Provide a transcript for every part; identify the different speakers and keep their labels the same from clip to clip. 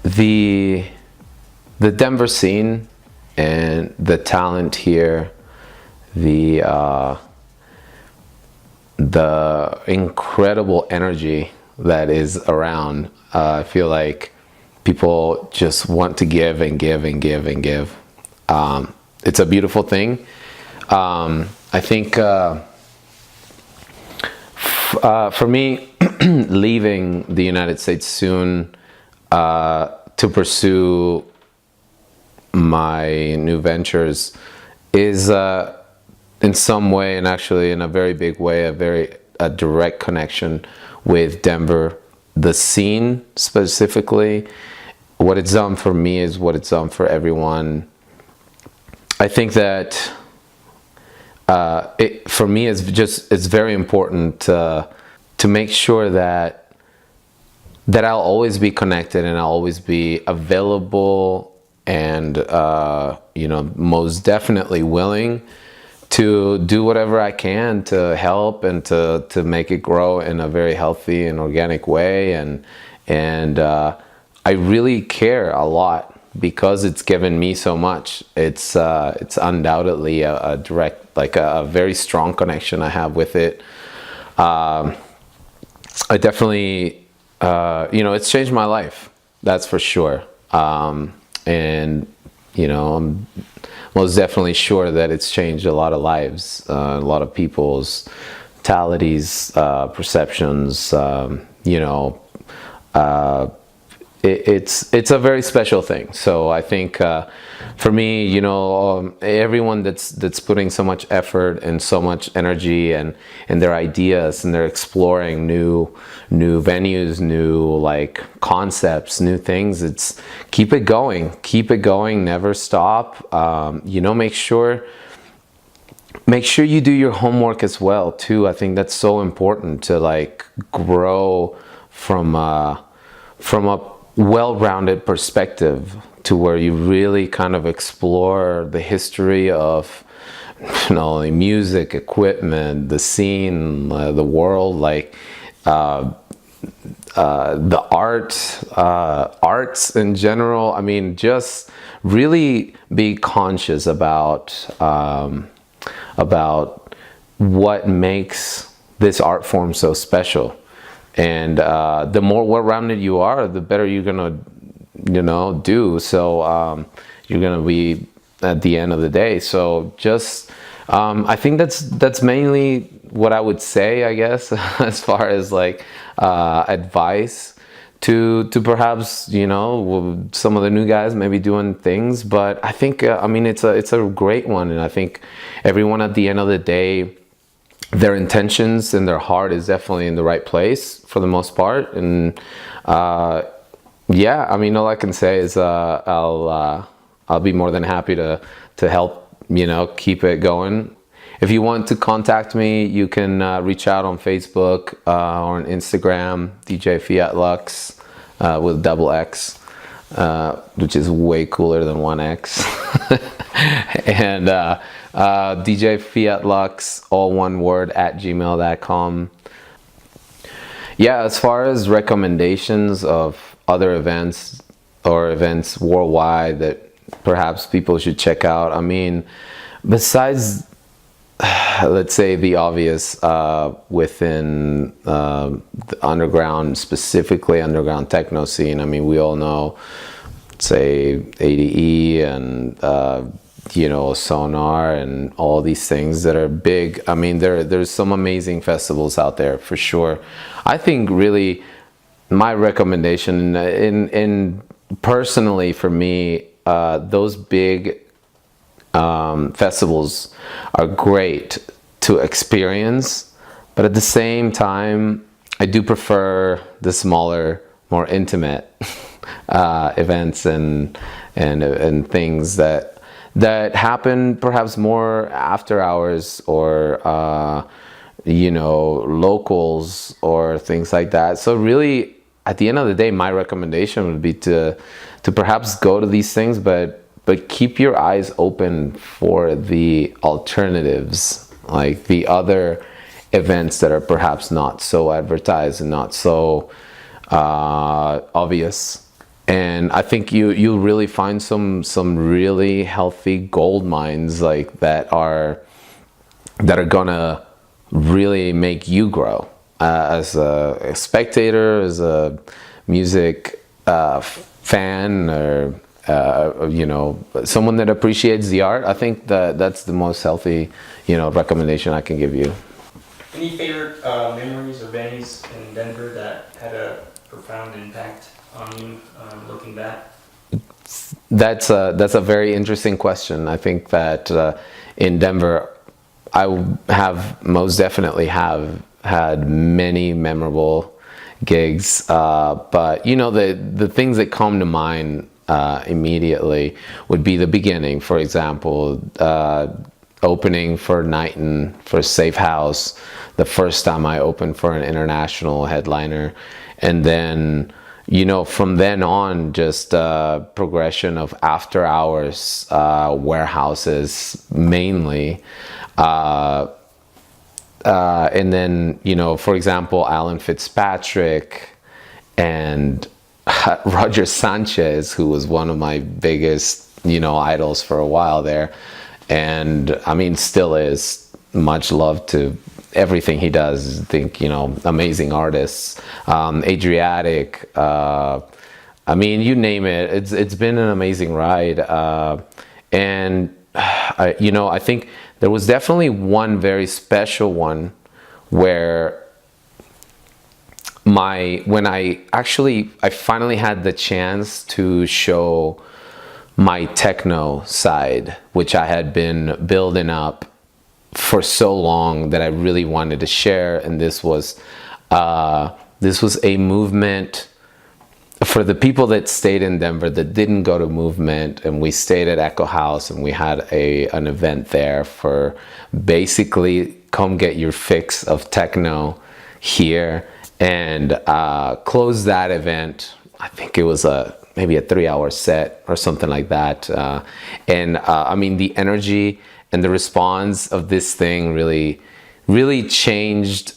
Speaker 1: the Denver scene and the talent here, the incredible energy that is around. I feel like people just want to give and give and give and give. It's a beautiful thing. I think for me, leaving the United States soon to pursue my new ventures is in some way, and actually in a very big way, a direct connection with Denver, the scene specifically. What it's done for me is what it's done for everyone. I think that for me it's very important to make sure that I'll always be connected and I'll always be available and most definitely willing to do whatever I can to help and to make it grow in a very healthy and organic way. And I really care a lot because it's given me so much. It's undoubtedly a direct, like a very strong connection I have with it. I definitely, it's changed my life, that's for sure. And I'm most definitely sure that it's changed a lot of lives, a lot of people's mentalities, perceptions. It's a very special thing. So I think for me, everyone that's putting so much effort and so much energy and their ideas, and they're exploring new venues, new like concepts, new things. It's keep it going, never stop. Make sure you do your homework as well too. I think that's so important to like grow from a well-rounded perspective to where you really kind of explore the history of music, equipment, the scene, the world, like the arts in general. I mean, just really be conscious about what makes this art form so special. And the more well-rounded you are, the better you're gonna, do. So you're gonna be at the end of the day. So just, I think that's mainly what I would say, I guess, as far as like advice to perhaps some of the new guys maybe doing things. But I think it's a great one, and I think everyone at the end of the day, their intentions and their heart is definitely in the right place for the most part. And all I can say is I'll be more than happy to help keep it going. If you want to contact me, you can reach out on Facebook or on Instagram, DJ Fiat LuXx with double X, which is way cooler than 1X. And DJ Fiat LuXx, all one word, @gmail.com. Yeah, as far as recommendations of other events or events worldwide that perhaps people should check out, I mean, besides let's say the obvious within the underground, specifically underground techno scene, I mean, we all know, say, ADE and Sonar and all these things that are big. I mean, there's some amazing festivals out there for sure. I think really my recommendation in personally for me, those big festivals are great to experience, but at the same time I do prefer the smaller, more intimate events and things that happen perhaps more after hours, or locals or things like that. So really, at the end of the day, my recommendation would be to perhaps go to these things, but keep your eyes open for the alternatives, like the other events that are perhaps not so advertised and not so obvious. and I think you really find some really healthy gold mines like that are gonna really make you grow as a spectator, as a music fan, or you know, someone that appreciates the art. I think that's the most healthy, you know, recommendation I can give you.
Speaker 2: Any favorite memories or venues in Denver that had a profound impact on you, looking back?
Speaker 1: That's a very interesting question. I think that in Denver, I have most definitely have had many memorable gigs, but you know, the things that come to mind immediately would be the beginning. For example, opening for Nighton for Safe House, the first time I opened for an international headliner, and then, you know, from then on, just progression of after hours warehouses mainly, and then, you know, for example, Alan Fitzpatrick and Roger Sanchez, who was one of my biggest, you know, idols for a while there, and I mean still is. Much love to everything he does. I think, you know, amazing artists. Adriatic, I mean, you name it. It's been an amazing ride, and you know, I think there was definitely one very special one where when I finally had the chance to show my techno side, which I had been building up for so long that I really wanted to share. And this was a movement for the people that stayed in Denver that didn't go to Movement, and we stayed at Eko House, and we had an event there for basically come get your fix of techno here, and close that event. I think it was maybe a 3-hour set or something like that, and I mean, the energy and the response of this thing really changed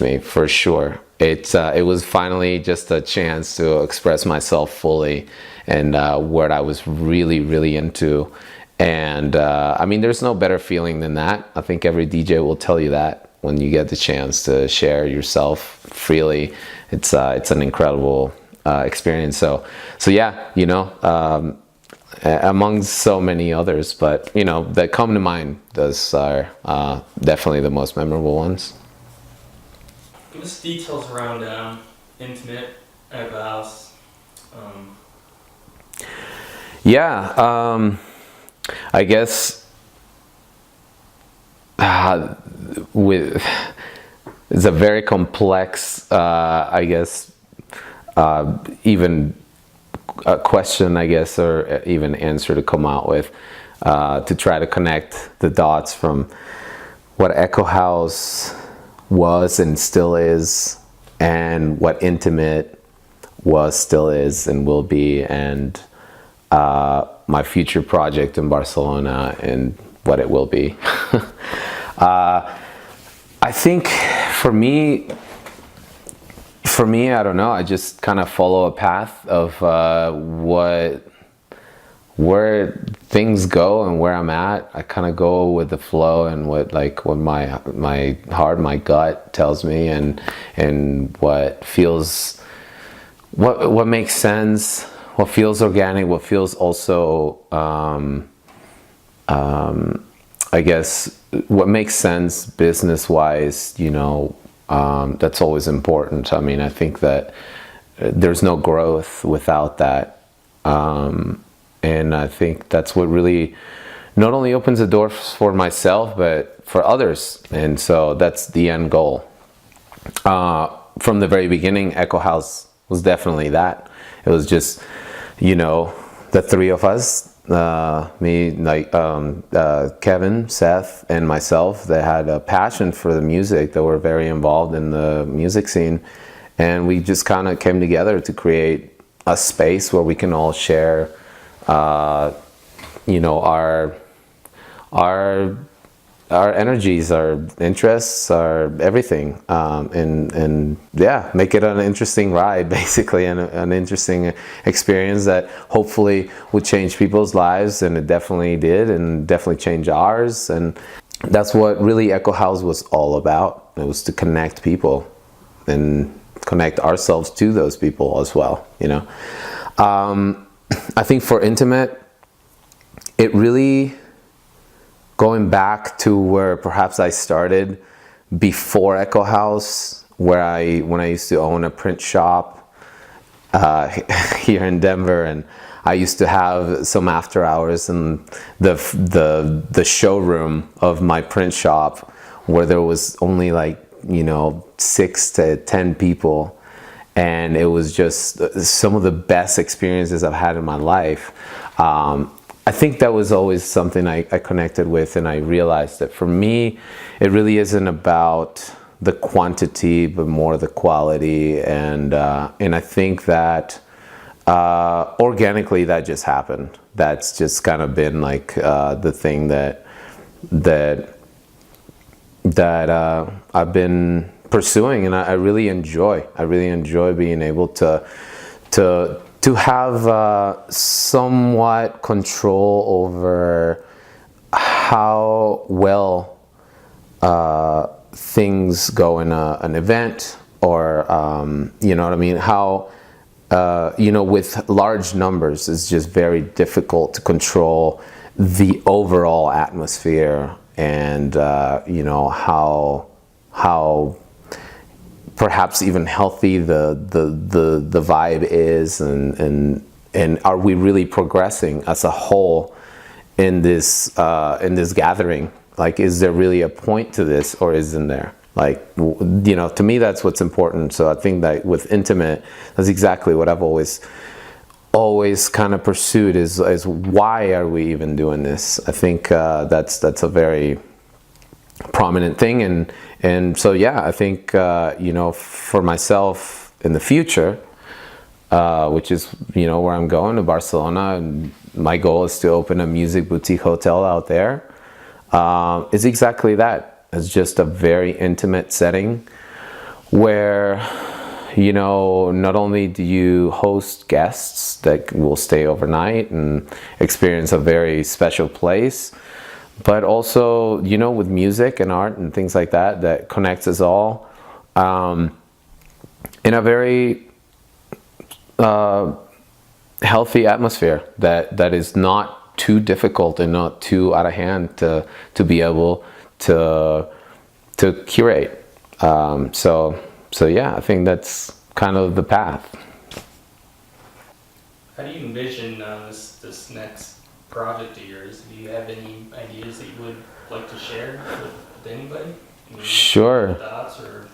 Speaker 1: me for sure. It was finally just a chance to express myself fully, and what I was really into. And I mean, there's no better feeling than that. I think every DJ will tell you that when you get the chance to share yourself freely. It's an incredible experience. So yeah, you know, among so many others, but you know, that come to mind. Those are definitely the most memorable ones.
Speaker 2: Give us details around Intimate, Eko House.
Speaker 1: Yeah, I guess with it's a very complex, I guess, even a question, I guess, or even answer to come out with, to try to connect the dots from what Eko House was and still is, and what Intimate was, still is, and will be, and my future project in Barcelona and what it will be. I think for me, I don't know, I just kind of follow a path of where things go and where I'm at. I kind of go with the flow and what my heart, my gut tells me, and what feels, what makes sense, what feels organic, what feels also I guess what makes sense business wise, you know. That's always important. I mean, I think that there's no growth without that. And I think that's what really not only opens the doors for myself, but for others. And so that's the end goal. From the very beginning, Eko House was definitely that. It was just, you know, the three of us, me, like Kevin, Seth, and myself, that had a passion for the music, that were very involved in the music scene, and we just kind of came together to create a space where we can all share, you know, our our energies, our interests, our everything, and yeah, make it an interesting ride, basically, and an interesting experience that hopefully would change people's lives, and it definitely did, and definitely changed ours. And that's what really Eko House was all about. It was to connect people and connect ourselves to those people as well, you know. I think for INTIMAT, it really, going back to where perhaps I started before Eko House, when I used to own a print shop here in Denver, and I used to have some after hours in the showroom of my print shop, where there was only like, you know, 6 to 10 people, and it was just some of the best experiences I've had in my life. I think that was always something I connected with, and I realized that for me, it really isn't about the quantity, but more the quality. And I think that organically that just happened. That's just kind of been like the thing that I've been pursuing, and I really enjoy. I really enjoy being able to have somewhat control over how well things go in an event, or you know what I mean, how you know, with large numbers, it's just very difficult to control the overall atmosphere, and you know, how perhaps even healthy the vibe is, and are we really progressing as a whole in this gathering? Like, is there really a point to this, or isn't there? Like, you know, to me, that's what's important. So I think that with INTIMAT, that's exactly what I've always kind of pursued, is why are we even doing this? I think that's a very prominent thing, and so yeah, I think you know, for myself in the future, which is, you know, where I'm going, to Barcelona, and my goal is to open a music boutique hotel out there. It's exactly that. It's just a very intimate setting where, you know, not only do you host guests that will stay overnight and experience a very special place, but also, you know, with music and art and things like that, that connects us all in a very healthy atmosphere that is not too difficult and not too out of hand to be able to curate. So yeah, I think that's kind of the path.
Speaker 2: How do you envision this next project of yours? Do you have any ideas that you would like to share with anybody?
Speaker 1: Sure.
Speaker 2: Thoughts or?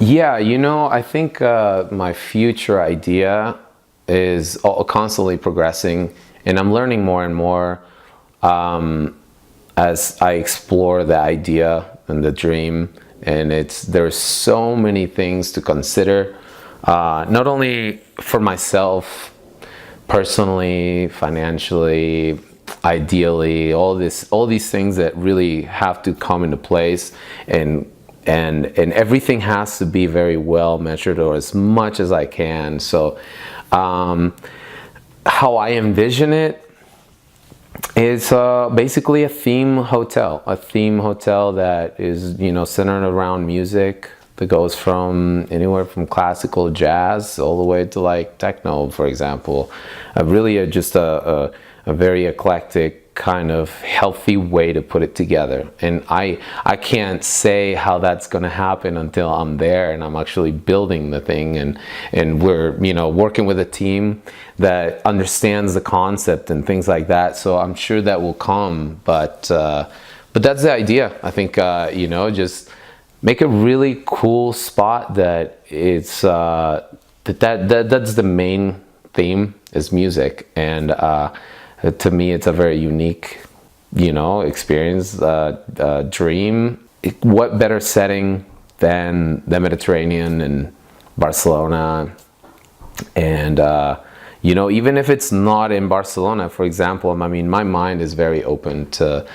Speaker 1: Yeah, you know, I think my future idea is constantly progressing, and I'm learning more and more as I explore the idea and the dream. And there's so many things to consider, not only for myself personally, financially, ideally, all these things that really have to come into place, and everything has to be very well measured, or as much as I can. So how I envision it is basically a theme hotel that is, you know, centered around music that goes from anywhere from classical jazz all the way to like techno, for example. Really just a very eclectic, kind of healthy way to put it together. And I can't say how that's going to happen until I'm there and I'm actually building the thing, and we're, you know, working with a team that understands the concept and things like that. So I'm sure that will come, but that's the idea. I think you know, just make a really cool spot that it's that's the main theme, is music. And to me, it's a very unique, you know, experience, dream. What better setting than the Mediterranean and Barcelona, and you know, even if it's not in Barcelona, for example. I mean, my mind is very open to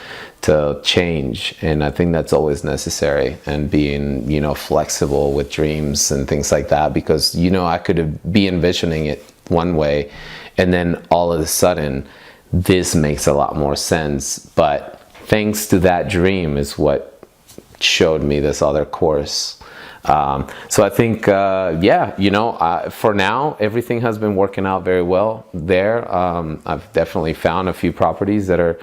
Speaker 1: change, and I think that's always necessary, and being, you know, flexible with dreams and things like that, because, you know, I could be envisioning it one way, and then all of a sudden this makes a lot more sense, but thanks to that dream is what showed me this other course. So I think, yeah, you know, for now, everything has been working out very well there. I've definitely found a few properties that are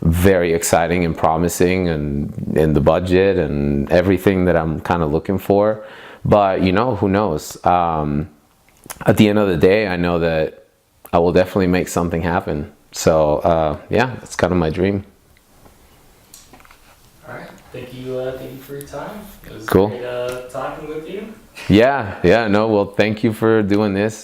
Speaker 1: very exciting and promising, and in the budget and everything that I'm kind of looking for. But, you know, who knows? At the end of the day, I know that I will definitely make something happen. So, yeah, that's kind of my dream.
Speaker 2: All right. Thank you for your time. It was
Speaker 1: Cool.
Speaker 2: great talking with you.
Speaker 1: Yeah, no, well, thank you for doing this.